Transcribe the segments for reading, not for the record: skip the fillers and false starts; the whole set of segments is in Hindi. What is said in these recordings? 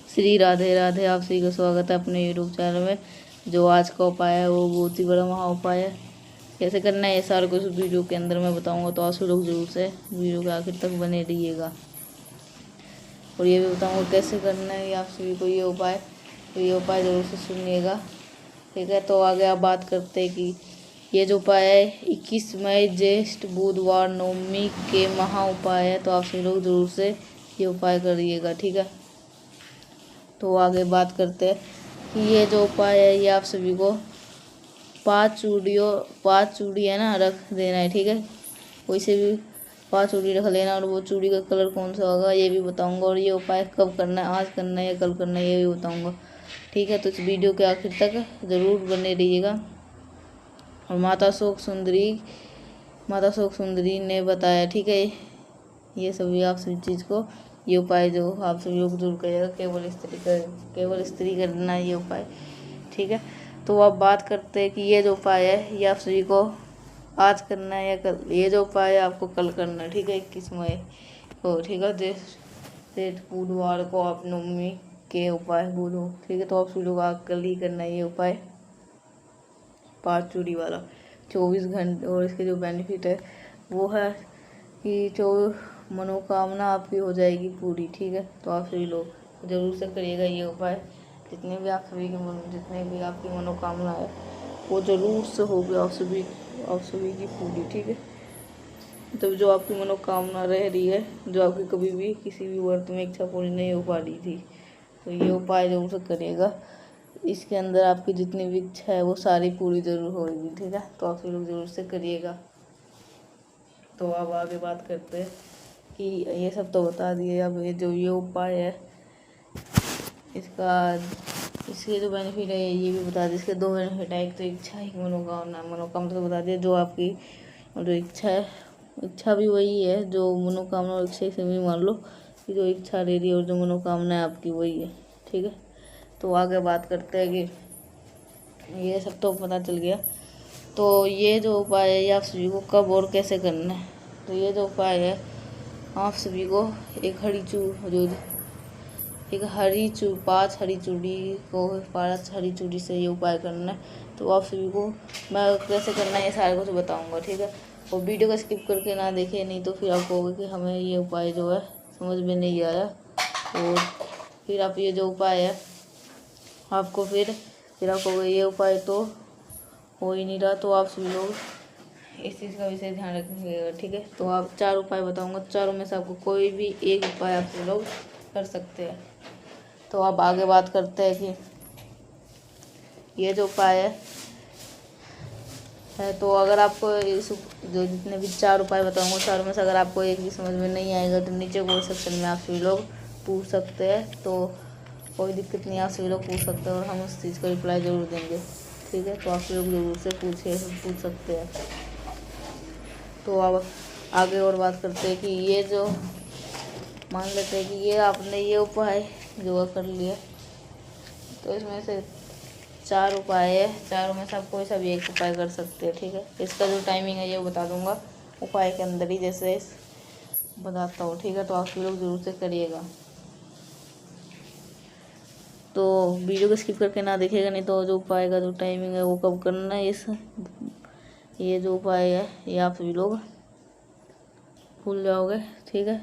श्री राधे राधे। आप सभी का स्वागत है अपने यूट्यूब चैनल में। जो आज का उपाय है वो बहुत ही बड़ा महा उपाय है। कैसे करना है ये सारा कुछ वीडियो के अंदर मैं बताऊंगा, तो आप सभी लोग जरूर से वीडियो के आखिर तक बने रहिएगा। और ये भी बताऊंगा कैसे करना है आप सभी को ये उपाय, तो ये उपाय जरूर से सुनिएगा, ठीक है। तो आगे आप बात करते हैं कि ये जो उपाय है 21 मई ज्येष्ठ बुधवार नवमी के महा उपाय है, तो आप सभी लोग जरूर से ये उपाय करिएगा, ठीक है। तो आगे बात करते हैं कि ये जो उपाय है ये आप सभी को 5 चूड़ी है ना रख देना है, ठीक है। कोई से भी 5 चूड़ी रख लेना, और वो चूड़ी का कलर कौन सा होगा ये भी बताऊंगा। और ये उपाय कब करना है, आज करना है या कल करना है ये भी बताऊंगा, ठीक है। तो इस वीडियो के आखिर तक ज़रूर बने रहिएगा। और माता शोक सुंदरी ने बताया, ठीक है। ये सभी आप सभी चीज़ को ये उपाय जो आप सभी लोग जरूर करिएगा, केवल स्त्री करना है ये उपाय, ठीक है। तो अब बात करते हैं कि ये जो उपाय है ये आप सभी को आज करना है या कल। ये जो उपाय है आपको कल करना है, ठीक है, 21 मई को, ठीक है। जेठ बुधवार को आप नवमी के उपाय बोलो, ठीक है। तो आप सभी लोग आज कल ही करना है ये उपाय 5 चूड़ी वाला 24 घंटे। और इसके जो बेनिफिट है वो है कि जो मनोकामना आपकी हो जाएगी पूरी, ठीक है। तो आप सभी लोग जरूर से करिएगा ये उपाय। जितने भी आपकी मनोकामना है वो जरूर से होगी आप सभी की पूरी, ठीक है। तो जो आपकी मनोकामना रह रही है, जो आपकी कभी भी किसी भी वर्त में इच्छा पूरी नहीं हो पा रही थी, तो ये उपाय जरूर से करिएगा। इसके अंदर आपकी जितनी भी इच्छा है वो सारी पूरी जरूर होगी, ठीक है। तो आप सभी लोग जरूर से करिएगा। तो अब आगे बात करते हैं कि ये सब तो बता दिए। अब ये उपाय है इसके जो बेनिफिट है ये भी बता दिए। इसके 2 बेनिफिट है, एक तो इच्छा, एक मनोकामना तो बता दिए। जो आपकी जो इच्छा है, इच्छा भी वही है जो मनोकामना, और इच्छा से भी मान लो कि जो इच्छा ले रही है और जो मनोकामना है आपकी वही है, ठीक है। तो आगे बात करते हैं कि ये सब तो पता चल गया। तो ये जो उपाय है ये आप सभी को कब और कैसे करना है। तो ये जो उपाय है आप सभी को एक हरी चूड़ी से ये उपाय करना है। तो आप सभी को मैं कैसे करना है ये सारा कुछ बताऊंगा, ठीक है। और वीडियो को स्किप करके ना देखें, नहीं तो फिर आपको होगा कि हमें ये उपाय जो है समझ में नहीं आया। और फिर आप ये जो उपाय है आपको फिर आपको ये उपाय तो हो ही नहीं रहा। तो आप सभी लोग इस चीज़ का विशेष ध्यान रखिएगा, ठीक है। तो आप 4 उपाय बताऊंगा, चारों में से आपको कोई भी एक उपाय आप सभी लोग कर सकते हैं। तो अब आगे बात करते हैं कि ये जो उपाय है तो अगर आपको इस जो जितने भी 4 उपाय बताऊंगा चारों में से अगर आपको एक भी समझ में नहीं आएगा तो नीचे कमेंट सेक्शन में आप सभी लोग पूछ सकते हैं। तो कोई दिक्कत नहीं, आप सभी लोग पूछ सकते हैं और हम उस चीज़ का रिप्लाई ज़रूर देंगे, ठीक है। तो आप सभी लोग ज़रूर से पूछ सकते हैं। तो अब आगे और बात करते हैं कि ये जो मान लेते हैं कि ये आपने ये उपाय जो कर लिया, तो इसमें से 4 उपाय है, चारों में से आप कोई सा भी एक उपाय कर सकते हैं, ठीक है। इसका जो टाइमिंग है ये बता दूंगा उपाय के अंदर ही जैसे बताता हूँ, ठीक है। तो आप सभी लोग जरूर से करिएगा। तो वीडियो को स्किप करके ना देखिएगा, नहीं तो जो उपाय का जो टाइमिंग है वो कब करना है ये जो उपाय है ये आप सभी लोग भूल जाओगे, ठीक है।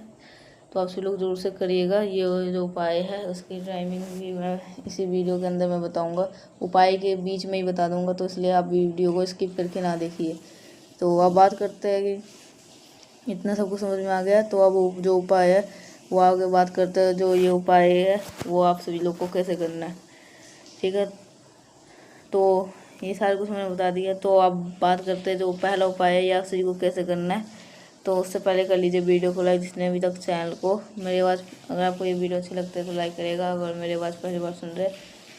तो आप सभी लोग जरूर से करिएगा। ये जो उपाय है उसकी टाइमिंग भी मैं इसी वीडियो के अंदर मैं बताऊंगा, उपाय के बीच में ही बता दूंगा, तो इसलिए आप वीडियो को स्किप करके ना देखिए। तो अब बात करते हैं कि इतना सब कुछ समझ में आ गया। तो अब जो उपाय है वो आगे बात करते हैं। जो ये उपाय है वो आप सभी लोग को कैसे करना है, ठीक है। तो ये सारा कुछ मैंने बता दिया। तो अब बात करते हैं जो पहला उपाय है ये आप सभी को कैसे करना है। तो उससे पहले कर लीजिए वीडियो को लाइक, जिसने अभी तक चैनल को मेरी आवाज़, अगर आपको ये वीडियो अच्छी लगती है तो लाइक करिएगा। अगर मेरी आवाज़ पहली बार सुन रहे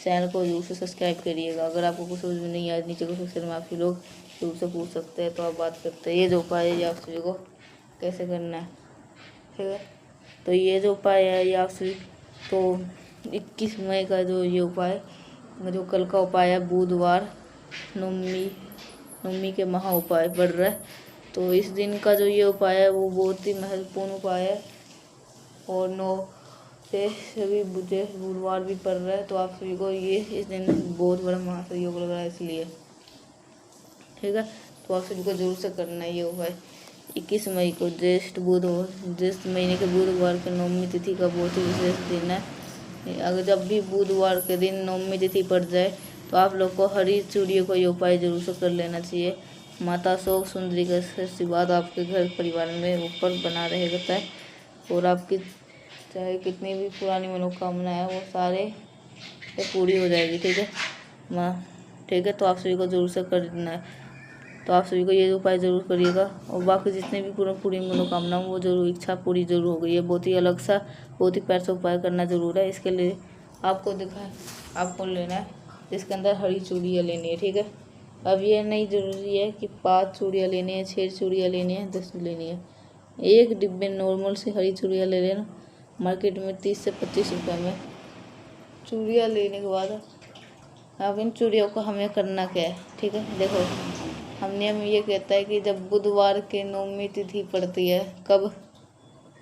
चैनल को जरूर से सब्सक्राइब करिएगा। अगर आपको कुछ समझ में नहीं आया नीचे को सेक्शन में आप सभी लोग जरूर से पूछ सकते हैं। तो आप बात करते हैं ये जो उपाय है ये आप सभी को कैसे करना है, ठीक है। तो ये जो उपाय है ये आप सभी तो 21 मई का जो ये उपाय, जो कल का उपाय है बुधवार नवमी के महा उपाय बढ़ रहा है। तो इस दिन का जो ये उपाय है वो बहुत ही महत्वपूर्ण उपाय है। और से सभी बुधे गुरुवार भी पड़ रहा है, तो आप सभी को ये इस दिन बहुत बड़ा महासयोग लग रहा है इसलिए, ठीक है। तो आप सभी को जरूर से करना है ये उपाय। 21 मई को ज्येष्ठ महीने के बुधवार के नवमी तिथि का बहुत ही विशेष दिन है। अगर जब भी बुधवार के दिन नवमी तिथि पड़ जाए तो आप लोग को हरी चूड़ियों का ये उपाय जरूर से कर लेना चाहिए। माता शोक सुंदरी का आशीर्वाद आपके घर परिवार में ऊपर बना रहेगा है, और आपकी चाहे कितनी भी पुरानी मनोकामना है वो सारे पूरी हो जाएगी, ठीक है माँ, ठीक है। तो आप सभी को जरूर से करना है, तो आप सभी को ये उपाय जरूर करिएगा, और बाकी जितने भी पूरी मनोकामना हो वो जरूर इच्छा पूरी जरूर हो गई है। बहुत ही अलग सा बहुत ही पैर से उपाय करना जरूर है। इसके लिए आपको लेना है, इसके अंदर हरी चूड़ियाँ लेनी है, ठीक है। अब ये नहीं जरूरी है कि 5 चूड़ियाँ लेनी है, 6 चूड़ियाँ लेनी है, 10 लेनी है। एक डिब्बे नॉर्मल से हरी चूड़ियाँ ले लेना, मार्केट में 30 से 25 रुपये में। चूड़ियाँ लेने के बाद अब इन चूड़ियों को हमें करना क्या है, ठीक है। देखो हम नियम ये कहता है कि जब बुधवार के नवमी तिथि पड़ती है, कब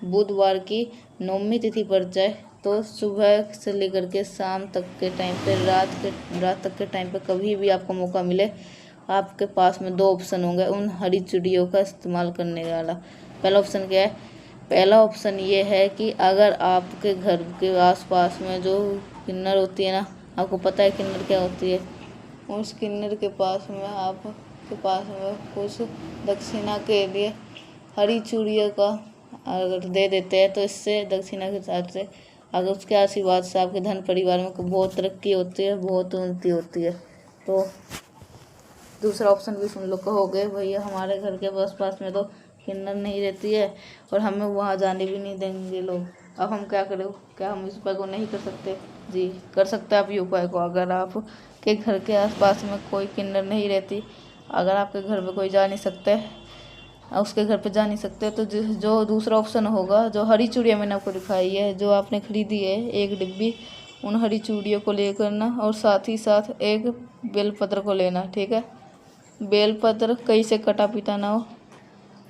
बुधवार की नवमी तिथि पड़ जाए तो सुबह से लेकर के शाम तक के टाइम पे रात तक के टाइम पे कभी भी आपको मौका मिले, आपके पास में 2 ऑप्शन होंगे उन हरी चूड़ियों का इस्तेमाल करने वाला। पहला ऑप्शन क्या है? पहला ऑप्शन ये है कि अगर आपके घर के आसपास में जो किन्नर होती है ना, आपको पता है किन्नर क्या होती है, उस किन्नर के पास में आपके पास में कुछ दक्षिणा के लिए हरी चूड़ियों का अगर दे देते हैं तो इससे दक्षिणा के हिसाब से अगर उसके आशीर्वाद से आपके धन परिवार में बहुत तरक्की होती है, बहुत उन्नति होती है। तो दूसरा ऑप्शन भी सुन लो, कहोगे भैया हमारे घर के आस पास में तो किन्नर नहीं रहती है और हमें वहाँ जाने भी नहीं देंगे लोग, अब हम क्या करें? क्या हम इस उपाय को नहीं कर सकते? जी कर सकते हैं आप ये उपाय को। अगर आपके घर के आसपास में कोई किन्नर नहीं रहती, अगर आपके घर में कोई जा नहीं सकते, उसके घर पे जा नहीं सकते, तो जो दूसरा ऑप्शन होगा, जो हरी चूड़ियाँ मैंने आपको दिखाई है, जो आपने खरीदी है 1 डिब्बी, उन हरी चूड़ियों को लेकर ना, और साथ ही साथ एक बेलपत्र को लेना, ठीक है। बेलपत्र कहीं से कटा पीटा ना हो।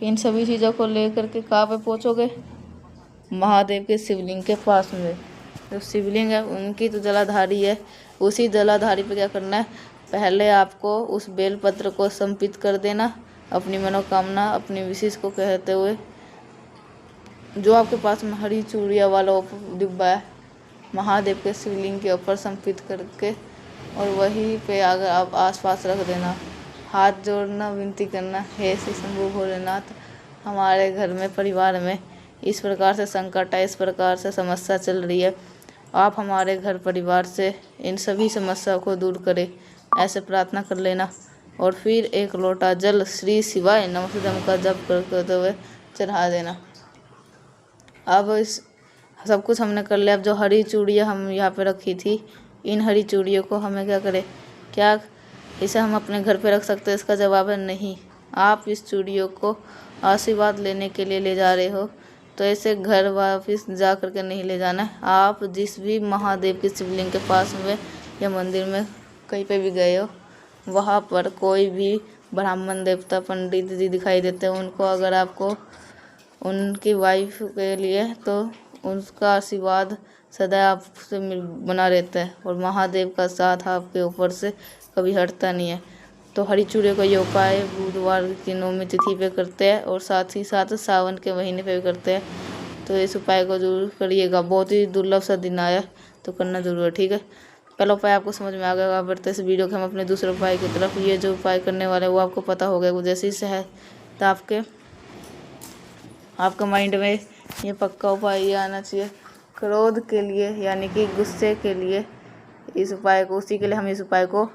इन सभी चीज़ों को लेकर के कहाँ पे पहुँचोगे? महादेव के शिवलिंग के पास में। जो शिवलिंग है उनकी तो जलाधारी है, उसी जलाधारी पे क्या करना है, पहले आपको उस बेलपत्र को समर्पित कर देना, अपनी मनोकामना अपनी विशेष को कहते हुए। जो आपके पास में हरी चूड़िया वाला डिब्बा है, महादेव के शिवलिंग के ऊपर समर्पित करके, और वहीं पे अगर आप आसपास रख देना, हाथ जोड़ना, विनती करना, हे श्री शंभु भोलेनाथ, हमारे घर में परिवार में इस प्रकार से संकट है, इस प्रकार से समस्या चल रही है, आप हमारे घर परिवार से इन सभी समस्याओं को दूर करें, ऐसे प्रार्थना कर लेना। और फिर 1 लोटा जल श्री शिवाय नमः का जप करते हुए चढ़ा देना। अब इस सब कुछ हमने कर लिया। अब जो हरी चूड़ियाँ हम यहाँ पे रखी थी, इन हरी चूड़ियों को हमें क्या करें? क्या इसे हम अपने घर पे रख सकते हैं? इसका जवाब है नहीं। आप इस चूड़ियों को आशीर्वाद लेने के लिए ले जा रहे हो, तो ऐसे घर वापस जा करके नहीं ले जाना है। आप जिस भी महादेव के शिवलिंग के पास में या मंदिर में कहीं पे भी गए हो, वहाँ पर कोई भी ब्राह्मण देवता पंडित जी दिखाई देते हैं, उनको अगर आपको उनकी वाइफ के लिए, तो उनका आशीर्वाद सदा आपसे बना रहता है, और महादेव का साथ आपके ऊपर से कभी हटता नहीं है। तो हरी चूड़ियों का ये उपाय बुधवार की नवमी तिथि पे करते हैं, और साथ ही साथ सावन के महीने पे भी करते हैं। तो इस उपाय को जरूर करिएगा। बहुत ही दुर्लभ सा दिन आया, तो करना जरूर है, ठीक है। पहला उपाय आपको समझ में आ गया। बढ़ते इस वीडियो के हम अपने दूसरे उपाय की तरफ। ये जो उपाय करने वाले वो आपको पता हो गया, वो जैसे ही है तो आपके माइंड में ये पक्का उपाय ये आना चाहिए, क्रोध के लिए यानी कि गुस्से के लिए इस उपाय को, उसी के लिए हम इस उपाय को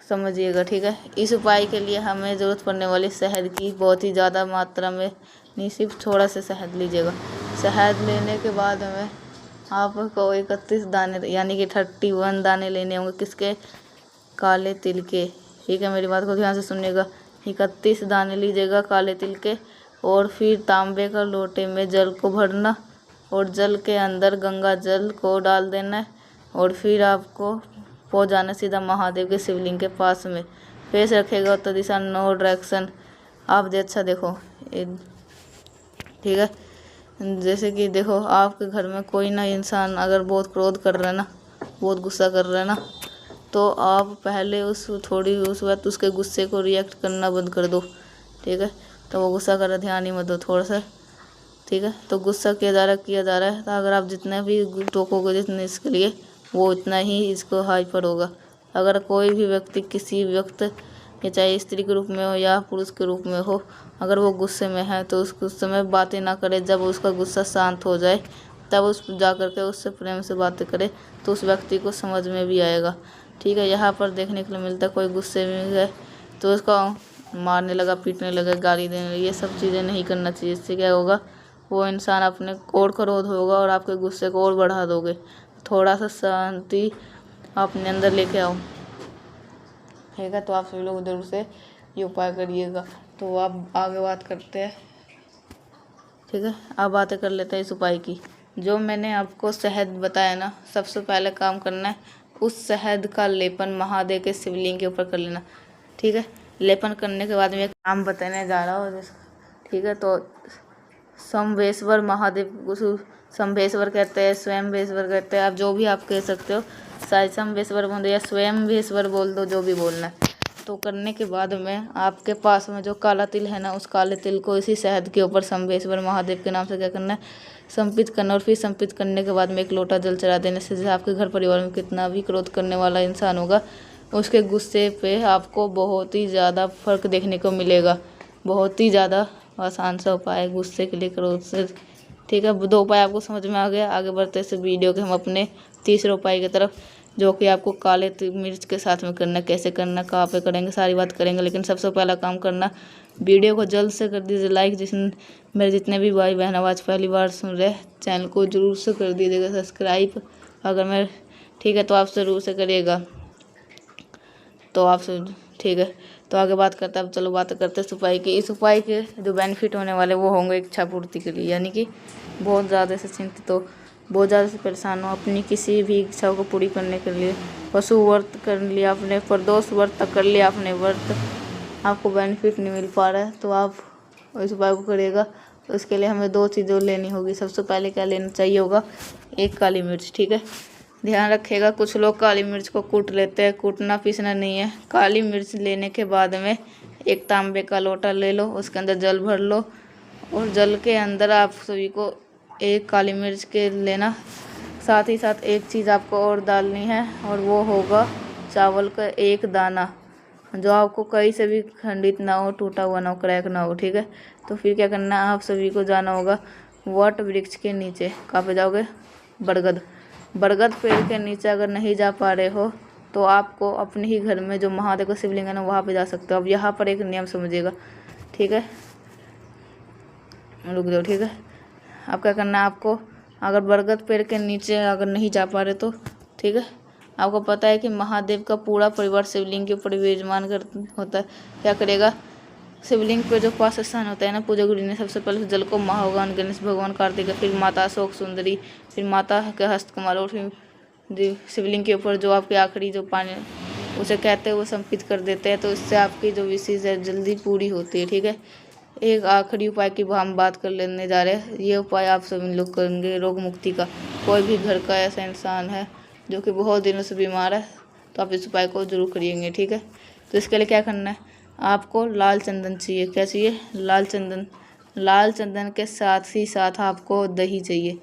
समझिएगा, ठीक है। इस उपाय के लिए हमें ज़रूरत पड़ने वाली शहद की बहुत ही ज़्यादा मात्रा में नहीं, सिर्फ थोड़ा सा शहद लीजिएगा। शहद लेने के बाद हमें आपको 31 दाने यानी कि 31 दाने लेने होंगे। किसके? काले तिल के, ठीक है। मेरी बात को ध्यान से सुनिएगा। 31 दाने लीजिएगा काले तिल के, और फिर तांबे का लोटे में जल को भरना, और जल के अंदर गंगा जल को डाल देना है, और फिर आपको पहुँच जाना सीधा महादेव के शिवलिंग के पास में। फेस रखेगा उत्तर दिशा, नो डायरेक्शन। आप अच्छा देखो, ठीक है। जैसे कि देखो, आपके घर में कोई ना इंसान अगर बहुत क्रोध कर रहा है ना, बहुत गुस्सा कर रहा है ना, तो आप पहले उस वक्त उसके गुस्से को रिएक्ट करना बंद कर दो। ठीक है, तो वो गुस्सा कर रहा, ध्यान ही मत दो थोड़ा सा। ठीक है, तो गुस्सा किया जा रहा है, तो अगर आप जितना भी टोकोगे जितने इसके लिए, वो उतना ही इसको हाइपर होगा। अगर कोई भी व्यक्ति किसी वक्त, या चाहे स्त्री के रूप में हो या पुरुष के रूप में हो, अगर वो गुस्से में है तो उस समय बातें ना करे। जब उसका गुस्सा शांत हो जाए तब उस जा कर के उससे प्रेम से बातें करे, तो उस व्यक्ति को समझ में भी आएगा। ठीक है, यहाँ पर देखने के लिए मिलता है कोई गुस्से में है तो उसका मारने लगा, पीटने लगा, गाली देने लगा, ये सब चीज़ें नहीं करना चाहिए। इससे क्या होगा, वो इंसान अपने और क्रोध होगा और आपके गुस्से को और बढ़ा दोगे। थोड़ा सा शांति अपने अंदर लेके आओ। ठीक है, तो आप सभी लोग जरूर से ये उपाय करिएगा। तो आप आगे बात करते हैं। ठीक है, अब बातें कर लेते हैं इस उपाय की। जो मैंने आपको शहद बताया ना, सबसे पहले काम करना है उस शहद का लेपन महादेव के शिवलिंग के ऊपर कर लेना। ठीक है, लेपन करने के बाद में एक काम बताने जा रहा हूँ। ठीक है, तो संवेश्वर महादेव को संवेश्वर कहते हैं, स्वयंवेश्वर कहते हैं, आप जो भी आप कह सकते हो। शायद संवेश्वर बोल दो या स्वयंवेश्वर बोल दो, जो भी बोलना है। तो करने के बाद में आपके पास में जो काला तिल है ना, उस काले तिल को इसी शहद के ऊपर संवेश्वर महादेव के नाम से क्या करना है, संपित करना। और फिर संपित करने के बाद में एक लोटा जल चढ़ा देने से आपके घर परिवार में कितना भी क्रोध करने वाला इंसान होगा, उसके गुस्से पे आपको बहुत ही ज़्यादा फर्क देखने को मिलेगा। बहुत ही ज़्यादा आसान सा उपाय है गुस्से के लिए, क्रोध से। ठीक है, 2 उपाय आपको समझ में आ गया। आगे बढ़ते इस वीडियो के हम अपने तीसरे उपाय की तरफ, जो कि आपको काले मिर्च के साथ में करना, कैसे करना, कहाँ पे करेंगे, सारी बात करेंगे। लेकिन सबसे पहला काम करना, वीडियो को जल्द से कर दीजिए लाइक। मेरे जितने भी भाई बहन आवाज़ पहली बार सुन रहे, चैनल को जरूर से कर दीजिएगा सब्सक्राइब। अगर मैं ठीक है तो आप ज़रूर से करिएगा। तो आप सब ठीक है, तो आगे बात करते हैं। अब चलो बात करते हैं इस उपाय की। इस उपाय के जो बेनिफिट होने वाले वो होंगे इच्छा पूर्ति के लिए, यानी कि बहुत ज़्यादा से चिंतित हो, बहुत ज़्यादा से परेशान हो, अपनी किसी भी इच्छा को पूरी करने के लिए पशु व्रत कर लिया आपने, प्रदोष व्रत तक कर लिया आपने व्रत, आपको बेनिफिट नहीं मिल पा रहा है, तो आप इस उपाय को करिएगा। तो इसके लिए हमें 2 चीज़ें लेनी होगी। सबसे पहले क्या लेना चाहिए होगा, एक काली मिर्च। ठीक है, ध्यान रखिएगा, कुछ लोग काली मिर्च को कूट लेते हैं, कूटना पीसना नहीं है। काली मिर्च लेने के बाद में एक तांबे का लोटा ले लो, उसके अंदर जल भर लो, और जल के अंदर आप सभी को एक काली मिर्च के लेना। साथ ही साथ एक चीज़ आपको और डालनी है, और वो होगा चावल का एक दाना, जो आपको कहीं से भी खंडित ना हो, टूटा हुआ ना हो, क्रैक ना हो। ठीक है, तो फिर क्या करना है, आप सभी को जाना होगा वट वृक्ष के नीचे। कहाँ पे जाओगे, बरगद पेड़ के नीचे। अगर नहीं जा पा रहे हो तो आपको अपने ही घर में जो महादेव का शिवलिंग है ना, वहाँ पे जा सकते हो। अब यहाँ पर एक नियम समझिएगा। ठीक है, रुक जाओ। ठीक है, अब क्या करना है आपको, अगर बरगद पेड़ के नीचे अगर नहीं जा पा रहे तो ठीक है, आपको पता है कि महादेव का पूरा परिवार शिवलिंग के ऊपर विराजमान कर होता है। क्या करेगा, शिवलिंग पे जो 5 स्थान होता है ना, पूजा गुरु ने सबसे पहले जल को महाभगवान गणेश भगवान कार्तिक, फिर माता अशोक सुंदरी, फिर माता के हस्तकमल, और फिर शिवलिंग के ऊपर जो आपके आखिरी जो पानी उसे कहते हैं वो संपित कर देते हैं। तो इससे आपकी जो विशेष है जल्दी पूरी होती है। ठीक है, एक आखिरी उपाय की हम बात कर लेने जा रहे हैं। ये उपाय आप सभी लोग करेंगे रोग मुक्ति का। कोई भी घर का ऐसा इंसान है जो कि बहुत दिनों से बीमार है, तो आप इस उपाय को जरूर करिएंगे। ठीक है, तो इसके लिए क्या करना है, आपको लाल चंदन चाहिए। क्या चाहिए, लाल चंदन। लाल चंदन के साथ ही साथ आपको दही चाहिए।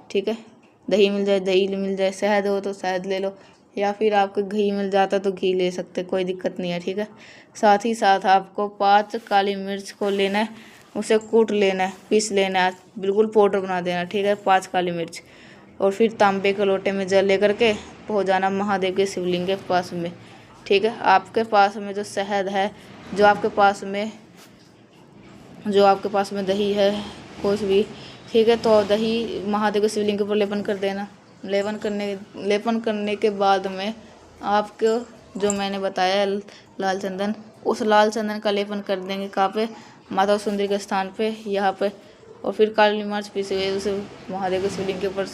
ठीक है, दही मिल जाए, शहद हो तो शहद ले लो, या फिर आपको घी मिल जाता तो घी ले सकते, कोई दिक्कत नहीं है। ठीक है, साथ ही साथ आपको 5 काली मिर्च को लेना है, उसे कूट लेना है, पीस लेना है, बिल्कुल पाउडर बना देना। ठीक है, 5 काली मिर्च, और फिर तांबे के लोटे में जल लेकर के पहुँच जाना महादेव के शिवलिंग के पास में। ठीक है, आपके पास में जो शहद है, जो आपके पास में दही है, कुछ भी। ठीक है, तो दही महादेव के शिवलिंग के ऊपर लेपन कर देना। लेपन करने के बाद में आपको जो मैंने बताया लाल चंदन, उस लाल चंदन का लेपन कर देंगे। कहाँ पे, माता सुंदरी के स्थान पे, यहाँ पे। और फिर काली मिर्च पीसे हुए उसे महादेव के शिवलिंग के ऊपर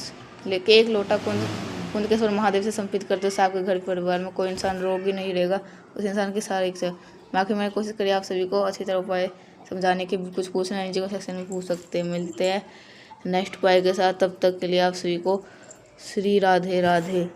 लेके एक लोटा कुंद के स्वर महादेव से संपित करते हो। आपके घर परिवार में कोई इंसान रोगी नहीं रहेगा, उस इंसान की सारी इच्छा। बाकी मैंने कोशिश करी आप सभी को अच्छी तरह उपाय समझाने की। कुछ पूछना नीचे को सेक्शन में पूछ सकते हैं। मिलते हैं नेक्स्ट उपाय के साथ। तब तक के लिए आप सभी को श्री राधे राधे।